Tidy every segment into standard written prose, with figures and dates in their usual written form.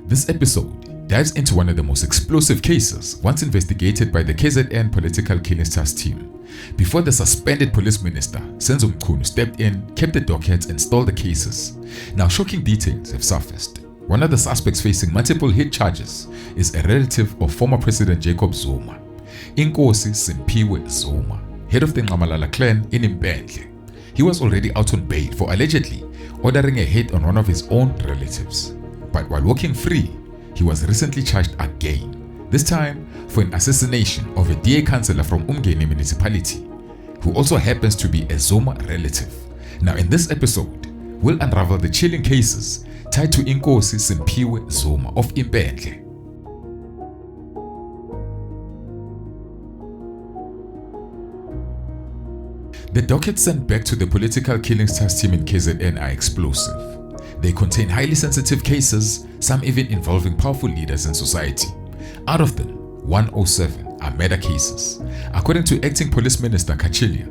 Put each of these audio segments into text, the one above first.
This episode dives into one of the most explosive cases once investigated by the KZN Political Killings Task Team. Before the suspended police minister, Senzo Mkhunu, stepped in, kept the dockets and stalled the cases. Now shocking details have surfaced. One of the suspects facing multiple hit charges is a relative of former President Jacob Zuma, Inkosi Simphiwe Zuma, head of the Nxamalala clan in Impendle. He was already out on bail for allegedly ordering a hit on one of his own relatives. But while walking free, he was recently charged again, this time for an assassination of a DA councillor from Umgeni municipality, who also happens to be a Zuma relative. Now in this episode, we'll unravel the chilling cases tied to Inkosi Simphiwe Zuma of Impendle. The dockets sent back to the Political Killings Task Team in KZN are explosive. They contain highly sensitive cases, some even involving powerful leaders in society. Out of them, 107 are murder cases. According to Acting Police Minister Kachilia,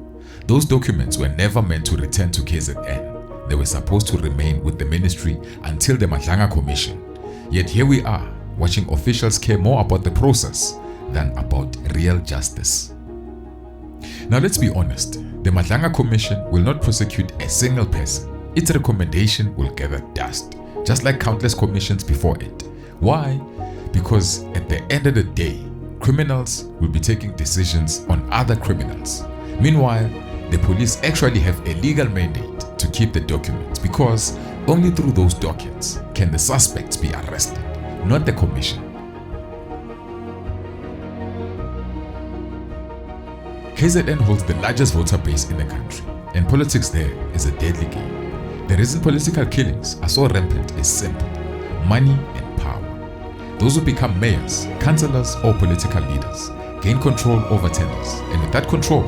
those documents were never meant to return to KZN. They were supposed to remain with the ministry until the Madlanga Commission. Yet here we are, watching officials care more about the process than about real justice. Now let's be honest, the Madlanga Commission will not prosecute a single person. Its recommendation will gather dust, just like countless commissions before it. Why? Because at the end of the day, criminals will be taking decisions on other criminals. Meanwhile, the police actually have a legal mandate to keep the documents, because only through those documents can the suspects be arrested, not the commission. KZN holds the largest voter base in the country, and politics there is a deadly game. The reason political killings are so rampant is simple: money and power. Those who become mayors, councillors or political leaders gain control over tenders, and with that control,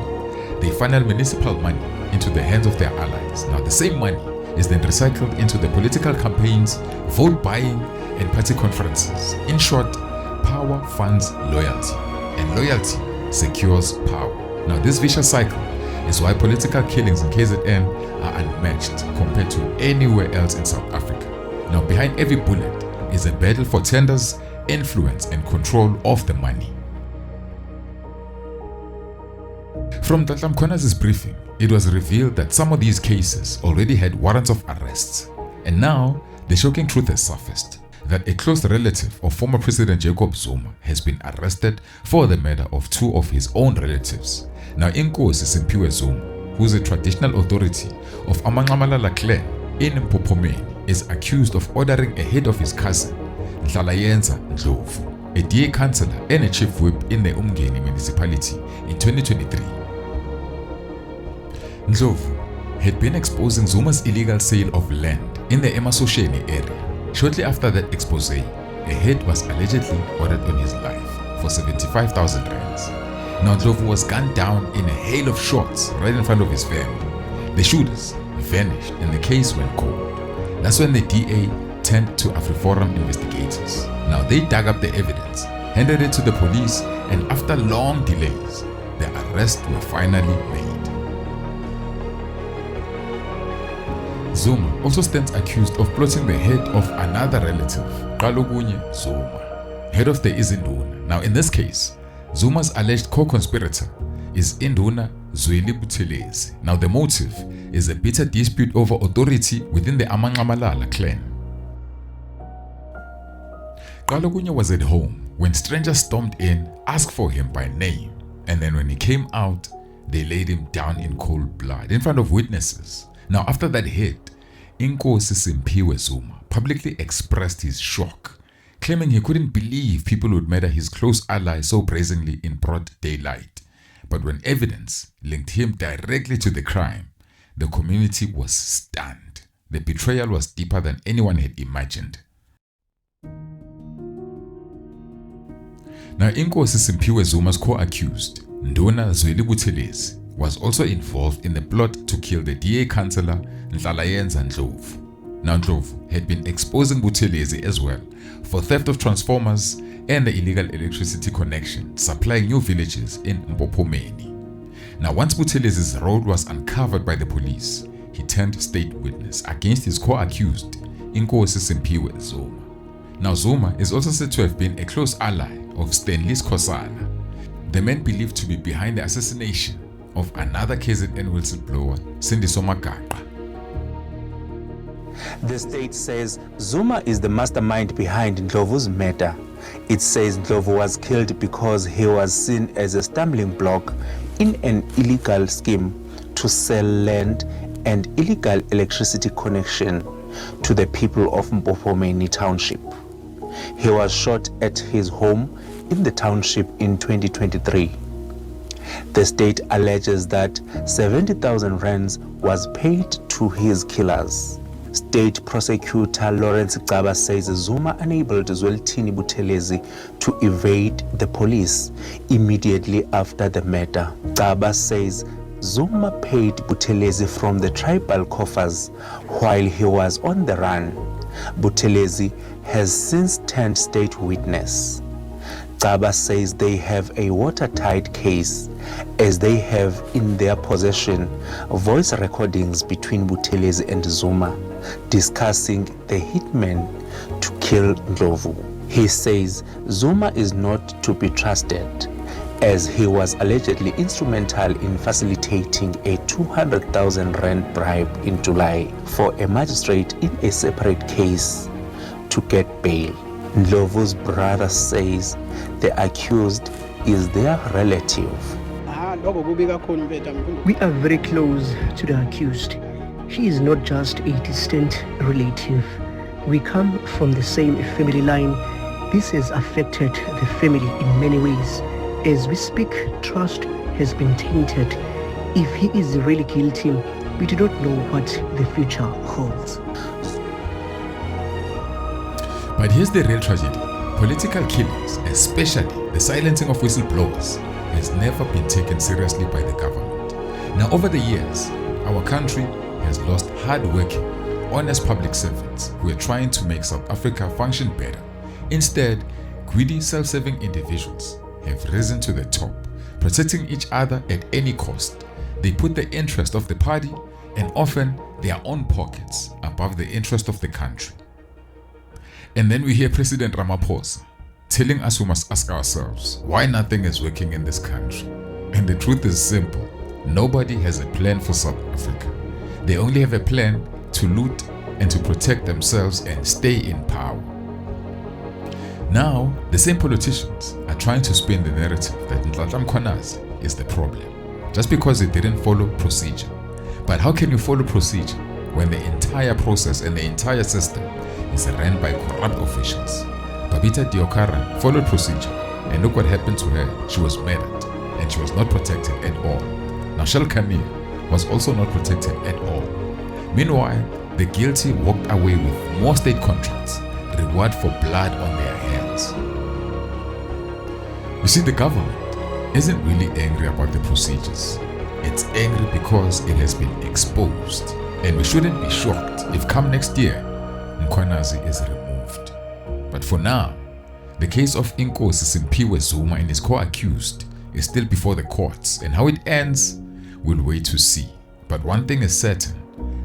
they funnel municipal money into the hands of their allies. Now the same money is then recycled into the political campaigns, vote buying and party conferences. In short, power funds loyalty, and loyalty secures power. Now this vicious cycle is why political killings in KZN are unmatched compared to anywhere else in South Africa. Now behind every bullet is a battle for tenders, influence and control of the money. From Tatlam Kona's briefing, it was revealed that some of these cases already had warrants of arrests. And now, the shocking truth has surfaced that a close relative of former President Jacob Zuma has been arrested for the murder of two of his own relatives. Now Inkosi Simphiwe Zuma, who is a traditional authority of Amanxamalala clan in Mpopomeni, is accused of ordering a hit of his cousin, Nhlalayenza Ndlovu, a DA councillor and a chief whip in the Umgeni municipality in 2023. Ndlovu had been exposing Zuma's illegal sale of land in the Emasosheni area. Shortly after that expose, a hit was allegedly ordered on his life for 75,000 rands. Now Ndlovu was gunned down in a hail of shots right in front of his family. The shooters vanished and the case went cold. That's when the DA turned to AfriForum investigators. Now they dug up the evidence, handed it to the police, and after long delays, the arrests were finally made. Zuma also stands accused of plotting the head of another relative, Zuma, head of the Induna. Now in this case, Zuma's alleged co-conspirator is Induna Buthelezi. Now the motive is a bitter dispute over authority within the Amanxamalala clan. Kalogunye was at home when strangers stormed in, asked for him by name, and then when he came out, they laid him down in cold blood in front of witnesses. Now after that hit, Inkosi Simphiwe Zuma publicly expressed his shock, claiming he couldn't believe people would murder his close ally so brazenly in broad daylight. But when evidence linked him directly to the crime, the community was stunned. The betrayal was deeper than anyone had imagined. Now Inkosi Simphiwe Zuma's co-accused, Induna Buthelezi, was also involved in the plot to kill the DA councillor Nhlalayenza Ndlovu. Now Ndlovu had been exposing Buthelezi as well for theft of transformers and the illegal electricity connection supplying new villages in Mpopomeni. Now once Buthelezi's road was uncovered by the police, he turned state witness against his co-accused, Inkosi Simphiwe Zuma. Now Zuma is also said to have been a close ally of Stanley Skhosana, the man believed to be behind the assassination of another KZN whistleblower, Sindiso Magaqa. The state says Zuma is the mastermind behind Ndlovu's murder. It says Ndlovu was killed because he was seen as a stumbling block in an illegal scheme to sell land and illegal electricity connection to the people of Mpopomeni Township. He was shot at his home in the township in 2023. The state alleges that 70,000 rands was paid to his killers. State Prosecutor Lawrence Gaba says Zuma enabled Zwelithini Buthelezi to evade the police immediately after the murder. Gaba says Zuma paid Buthelezi from the tribal coffers while he was on the run. Buthelezi has since turned state witness. Gaba says they have a watertight case as they have in their possession voice recordings between Buthelezi and Zuma discussing the hitman to kill Ndlovu. He says Zuma is not to be trusted as he was allegedly instrumental in facilitating a 200,000 rand bribe in July for a magistrate in a separate case to get bail. Ndlovu's brother says the accused is their relative. We are very close to the accused. He is not just a distant relative. We come from the same family line. This has affected the family in many ways. As we speak, trust has been tainted. If he is really guilty, we do not know what the future holds. But here's the real tragedy. Political killings, especially the silencing of whistleblowers, has never been taken seriously by the government. Now, over the years, our country has lost hard-working, honest public servants who are trying to make South Africa function better. Instead, greedy, self-serving individuals have risen to the top, protecting each other at any cost. They put the interest of the party and often their own pockets above the interest of the country. And then we hear President Ramaphosa telling us we must ask ourselves why nothing is working in this country. And the truth is simple. Nobody has a plan for South Africa. They only have a plan to loot and to protect themselves and stay in power. Now, the same politicians are trying to spin the narrative that Nhlanhla Mkhwanazi is the problem, just because they didn't follow procedure. But how can you follow procedure when the entire process and the entire system is run by corrupt officials? Babita Deokaran followed procedure, and look what happened to her. She was murdered, and she was not protected at all. Now, Shell Kamil was also not protected at all. Meanwhile, the guilty walked away with more state contracts, reward for blood on their hands. You see, the government isn't really angry about the procedures. It's angry because it has been exposed. And we shouldn't be shocked if come next year, Mkhwanazi is removed. But for now, the case of Inkosi Simphiwe Zuma and his co-accused is still before the courts, and how it ends, we'll wait to see. But one thing is certain,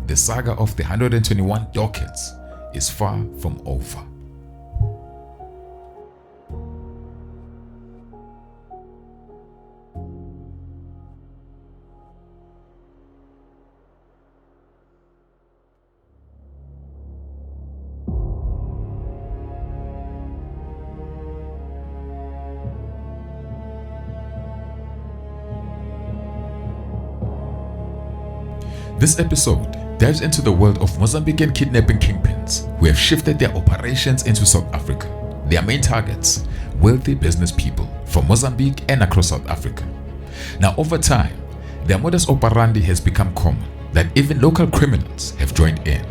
the saga of the 121 dockets is far from over. This episode dives into the world of Mozambican kidnapping kingpins who have shifted their operations into South Africa. Their main targets, wealthy business people from Mozambique and across South Africa. Now, over time, their modus operandi has become common that even local criminals have joined in.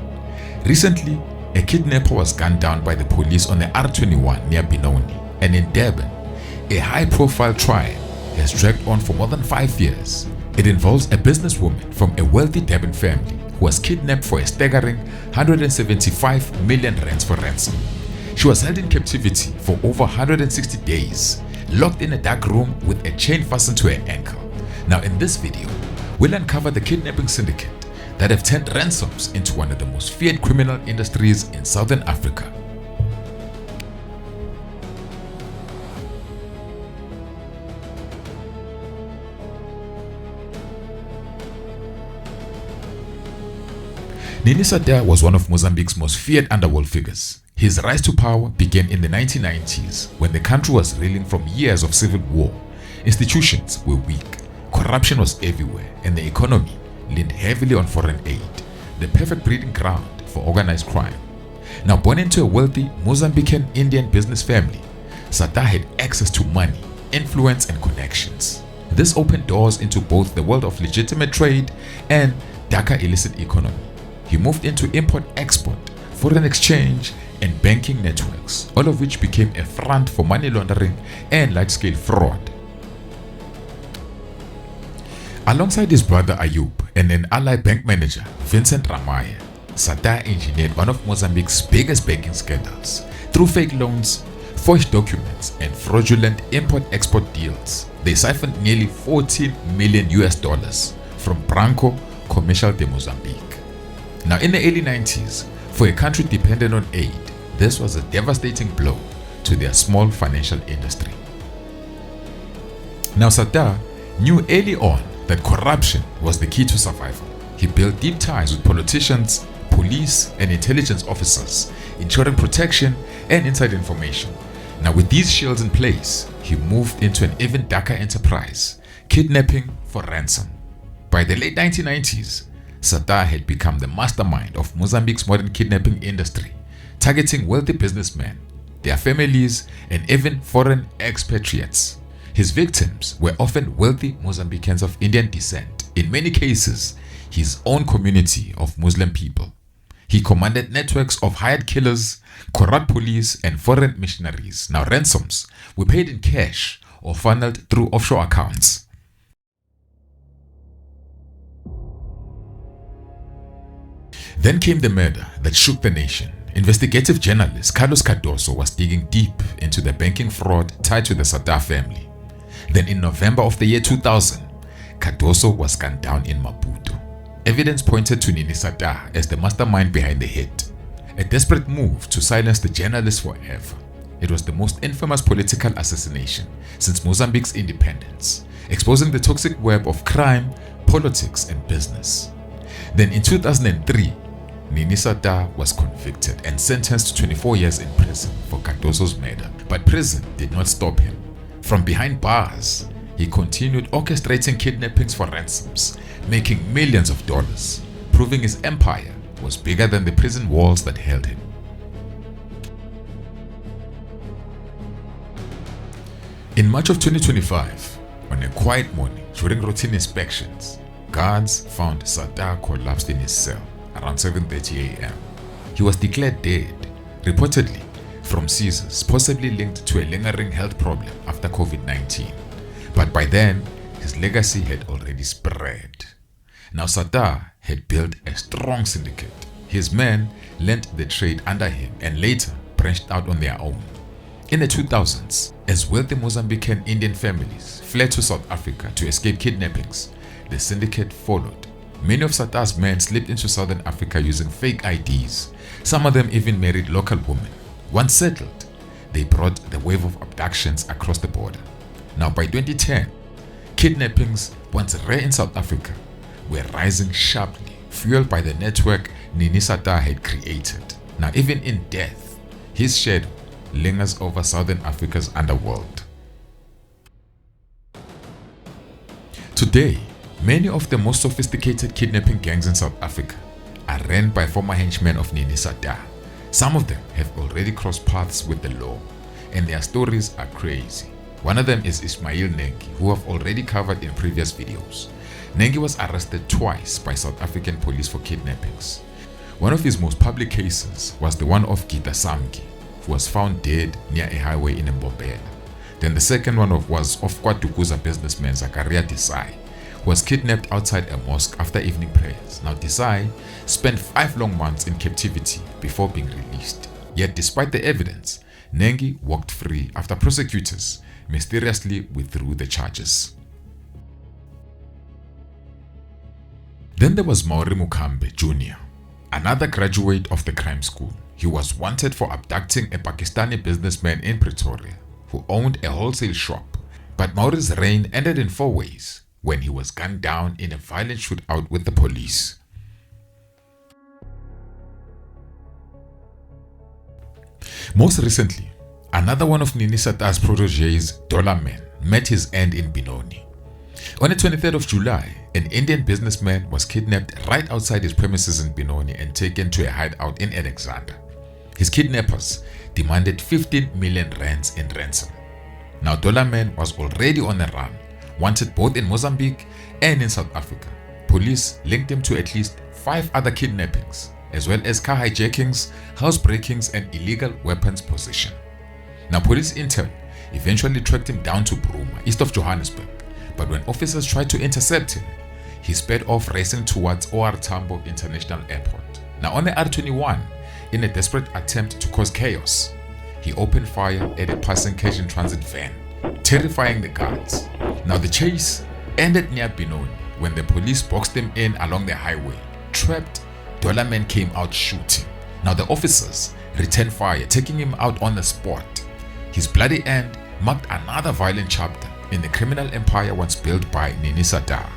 Recently, a kidnapper was gunned down by the police on the R21 near Benoni, and in Durban, a high-profile trial has dragged on for more than 5 years. It involves a businesswoman from a wealthy Durban family who was kidnapped for a staggering 175 million rands for ransom. She was held in captivity for over 160 days, locked in a dark room with a chain fastened to her ankle. Now, in this video, we'll uncover the kidnapping syndicate that have turned ransoms into one of the most feared criminal industries in Southern Africa. Nini Satar was one of Mozambique's most feared underworld figures. His rise to power began in the 1990s when the country was reeling from years of civil war. Institutions were weak, corruption was everywhere, and the economy leaned heavily on foreign aid, the perfect breeding ground for organized crime. Now, born into a wealthy Mozambican Indian business family, Satar had access to money, influence, and connections. This opened doors into both the world of legitimate trade and darker illicit economy. He moved into import-export, foreign exchange, and banking networks, all of which became a front for money laundering and large-scale fraud. Alongside his brother Ayub and an ally bank manager, Vincent Ramaya, Satar engineered one of Mozambique's biggest banking scandals through fake loans, forged documents, and fraudulent import-export deals. They siphoned nearly $14 million from Branco Commercial de Mozambique. Now, in the early 90s, for a country dependent on aid, this was a devastating blow to their small financial industry. Now, Satar knew early on that corruption was the key to survival. He built deep ties with politicians, police, and intelligence officers, ensuring protection and inside information. Now, with these shields in place, he moved into an even darker enterprise, kidnapping for ransom. By the late 1990s, Satar had become the mastermind of Mozambique's modern kidnapping industry, targeting wealthy businessmen, their families, and even foreign expatriates. His victims were often wealthy Mozambicans of Indian descent, in many cases, his own community of Muslim people. He commanded networks of hired killers, corrupt police, and foreign missionaries. Now, ransoms were paid in cash or funneled through offshore accounts. Then came the murder that shook the nation. Investigative journalist Carlos Cardoso was digging deep into the banking fraud tied to the Satar family. Then in November of the year 2000, Cardoso was gunned down in Maputo. Evidence pointed to Nini Satar as the mastermind behind the hit. A desperate move to silence the journalist forever. It was the most infamous political assassination since Mozambique's independence, exposing the toxic web of crime, politics, and business. Then in 2003, Nini Satar was convicted and sentenced to 24 years in prison for Cardoso's murder. But prison did not stop him. From behind bars, he continued orchestrating kidnappings for ransoms, making millions of dollars, proving his empire was bigger than the prison walls that held him. In March of 2025, on a quiet morning during routine inspections, guards found Satar collapsed in his cell around 7:30 a.m. He was declared dead, reportedly from seizures possibly linked to a lingering health problem after COVID-19. But by then, his legacy had already spread. Now, Satar had built a strong syndicate. His men learned the trade under him and later branched out on their own. In the 2000s, as wealthy Mozambican Indian families fled to South Africa to escape kidnappings, the syndicate followed. Many of Satar's men slipped into Southern Africa using fake IDs. Some of them even married local women. Once settled, they brought the wave of abductions across the border. Now, by 2010, kidnappings, once rare in South Africa, were rising sharply, fueled by the network Nini Satar had created. Now, even in death, his shadow lingers over Southern Africa's underworld. Today, many of the most sophisticated kidnapping gangs in South Africa are run by former henchmen of Nini Satar. Some of them have already crossed paths with the law, and their stories are crazy. One of them is Ismail Nengi, who I've already covered in previous videos. Nengi was arrested twice by South African police for kidnappings. One of his most public cases was the one of Gita Samgi, who was found dead near a highway in Mbombela. Then the second one was of KwaDukuza businessman Zakaria Desai, who was kidnapped outside a mosque after evening prayers. Now, Desai spent 5 long months in captivity before being released. Yet, despite the evidence, Nengi walked free after prosecutors mysteriously withdrew the charges. Then there was Mauri Mukambe Jr., another graduate of the crime school. He was wanted for abducting a Pakistani businessman in Pretoria who owned a wholesale shop. But Mauri's reign ended in 4 ways when he was gunned down in a violent shootout with the police. Most recently, another one of Nini Satar's proteges, Dollar Man, met his end in Benoni. On the 23rd of July, an Indian businessman was kidnapped right outside his premises in Benoni and taken to a hideout in Alexander. His kidnappers demanded 15 million rands in ransom. Now Dollar Man was already on the run, wanted both in Mozambique and in South Africa. Police linked him to at least 5 other kidnappings, as well as car hijackings, housebreakings, and illegal weapons possession. Now police intel eventually tracked him down to Bruma, east of Johannesburg, but when officers tried to intercept him, he sped off racing towards OR Tambo International Airport. Now on the R21, in a desperate attempt to cause chaos, he opened fire at a passing cash in transit van, terrifying the guards. Now the chase ended near Benoni when the police boxed him in along the highway. Trapped, Dollar Man came out shooting. Now the officers returned fire, taking him out on the spot. His bloody end marked another violent chapter in the criminal empire once built by Nini Satar.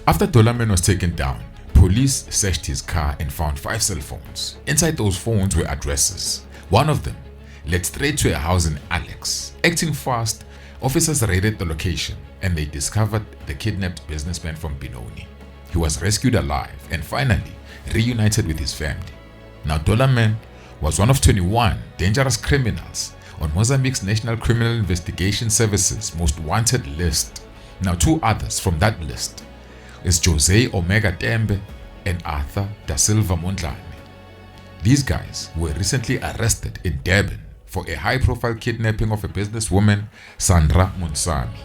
After Dollar Man was taken down, police searched his car and found 5 cell phones. Inside those phones were addresses. One of them led straight to a house in Alex. Acting fast, officers raided the location and they discovered the kidnapped businessman from Benoni. He was rescued alive and finally reunited with his family. Now Dollar Man was one of 21 dangerous criminals on Mozambique's National Criminal Investigation Service's most wanted list. Now 2 others from that list is Jose Omega Tembe and Arthur Da Silva Mondlane. These guys were recently arrested in Durban for a high-profile kidnapping of a businesswoman, Sandra Munsami.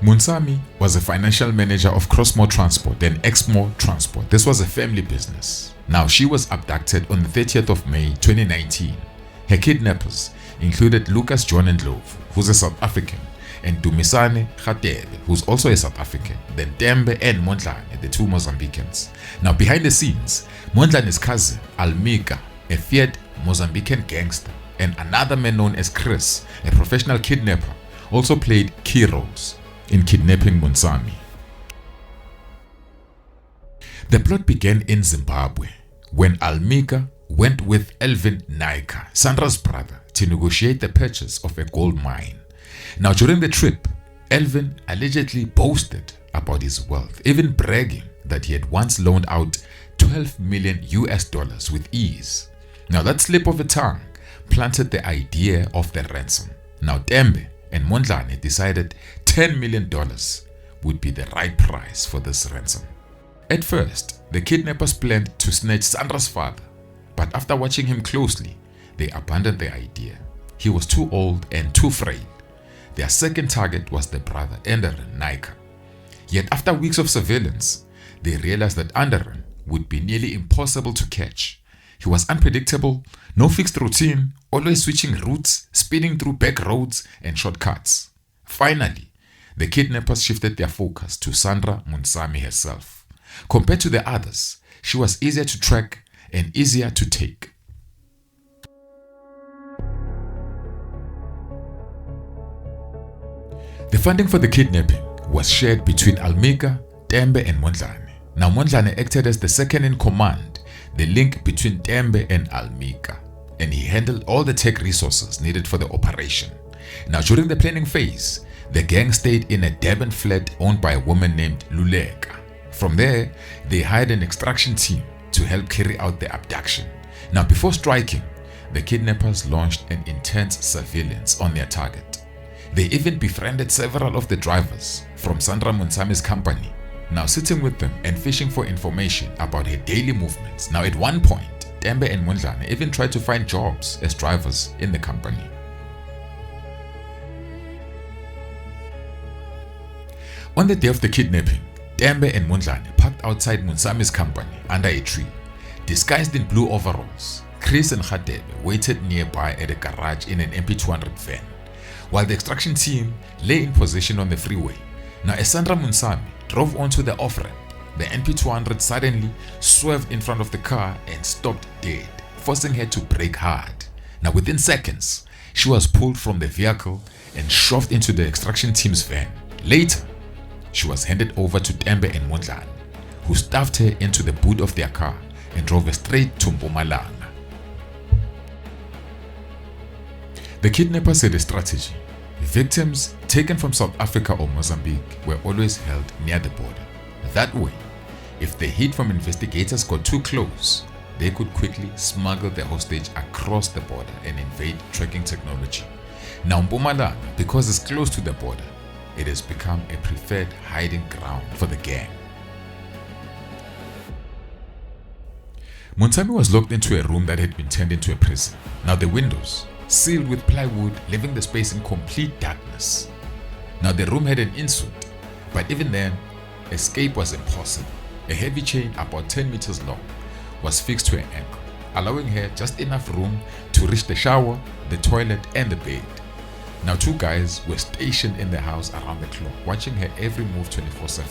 Munsami was a financial manager of Crossmore Transport and Exmore Transport. This was a family business. Now she was abducted on the 30th of May 2019. Her kidnappers included Lucas John Ndlovu, who's a South African, and Dumisane Khatebe, who's also a South African, then Tembe and Mondlane, the 2 Mozambicans. Now behind the scenes, Mondlane's cousin, Almika, a feared Mozambican gangster, and another man known as Chris, a professional kidnapper, also played key roles in kidnapping Munsami. The plot began in Zimbabwe when Almika went with Elvin Naika, Sandra's brother, to negotiate the purchase of a gold mine. Now during the trip, Elvin allegedly boasted about his wealth, even bragging that he had once loaned out $12 million with ease. Now that slip of the tongue planted the idea of the ransom. Now Tembe and Mondlane decided $10 million would be the right price for this ransom. At first, the kidnappers planned to snatch Sandra's father, but after watching him closely, they abandoned the idea. He was too old and too frail. Their second target was the brother, Anderon Naika. Yet after weeks of surveillance, they realized that Anderon would be nearly impossible to catch. He was unpredictable, no fixed routine, always switching routes, speeding through back roads and shortcuts. Finally, the kidnappers shifted their focus to Sandra Munsami herself. Compared to the others, she was easier to track and easier to take. The funding for the kidnapping was shared between Almika, Tembe and Mondlane. Now Mondlane acted as the second in command, the link between Tembe and Almika, and he handled all the tech resources needed for the operation. Now during the planning phase, the gang stayed in a Durban flat owned by a woman named Luleka. From there, they hired an extraction team to help carry out the abduction. Now before striking, the kidnappers launched an intense surveillance on their target. They even befriended several of the drivers from Sandra Munsami's company, now sitting with them and fishing for information about her daily movements. Now at one point, Tembe and Mondlane even tried to find jobs as drivers in the company. On the day of the kidnapping, Tembe and Mondlane parked outside Munsami's company under a tree. Disguised in blue overalls, Chris and Khatebe waited nearby at a garage in an MP200 van, while the extraction team lay in position on the freeway. Now as Sandra Munsami drove onto the off-ramp, the NP200 suddenly swerved in front of the car and stopped dead, forcing her to brake hard. Now within seconds, she was pulled from the vehicle and shoved into the extraction team's van. Later, she was handed over to Tembe and Mondlane, who stuffed her into the boot of their car and drove her straight to Mpumalanga. The kidnappers had a strategy. Victims taken from South Africa or Mozambique were always held near the border. That way, if the heat from investigators got too close, they could quickly smuggle the hostage across the border and invade tracking technology. Now Mpumalanga, because it's close to the border, it has become a preferred hiding ground for the gang. Muntami was locked into a room that had been turned into a prison. Now the windows, sealed with plywood, leaving the space in complete darkness. Now the room had an insert, but even then, escape was impossible. A heavy chain about 10 meters long was fixed to her ankle, allowing her just enough room to reach the shower, the toilet and the bed. Now 2 guys were stationed in the house around the clock, watching her every move 24/7.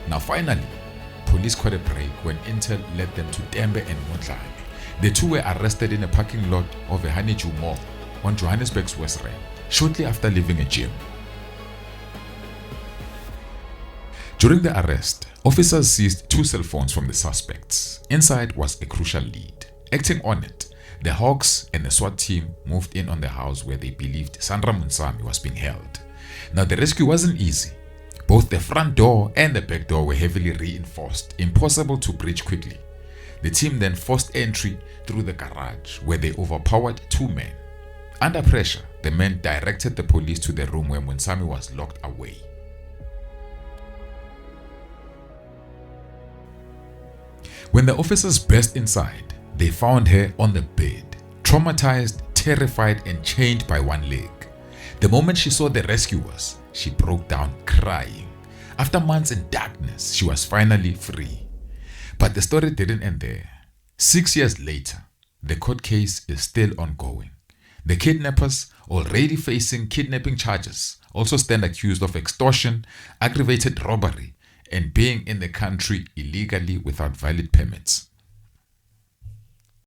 Now finally, police caught a break when intel led them to Tembe and Mondlane. The 2 were arrested in a parking lot of a Honeydew Mall on Johannesburg's West Rand, shortly after leaving a gym. During the arrest, officers seized 2 cell phones from the suspects. Inside was a crucial lead. Acting on it, the Hawks and the SWAT team moved in on the house where they believed Sandra Munsami was being held. Now the rescue wasn't easy. Both the front door and the back door were heavily reinforced, impossible to breach quickly. The team then forced entry through the garage, where they overpowered 2 men. Under pressure, the men directed the police to the room where Munsami was locked away. When the officers burst inside, they found her on the bed, traumatized, terrified and chained by one leg. The moment she saw the rescuers, she broke down crying. After months in darkness, she was finally free. But the story didn't end there. 6 years later, the court case is still ongoing. The kidnappers, already facing kidnapping charges, also stand accused of extortion, aggravated robbery, and being in the country illegally without valid permits.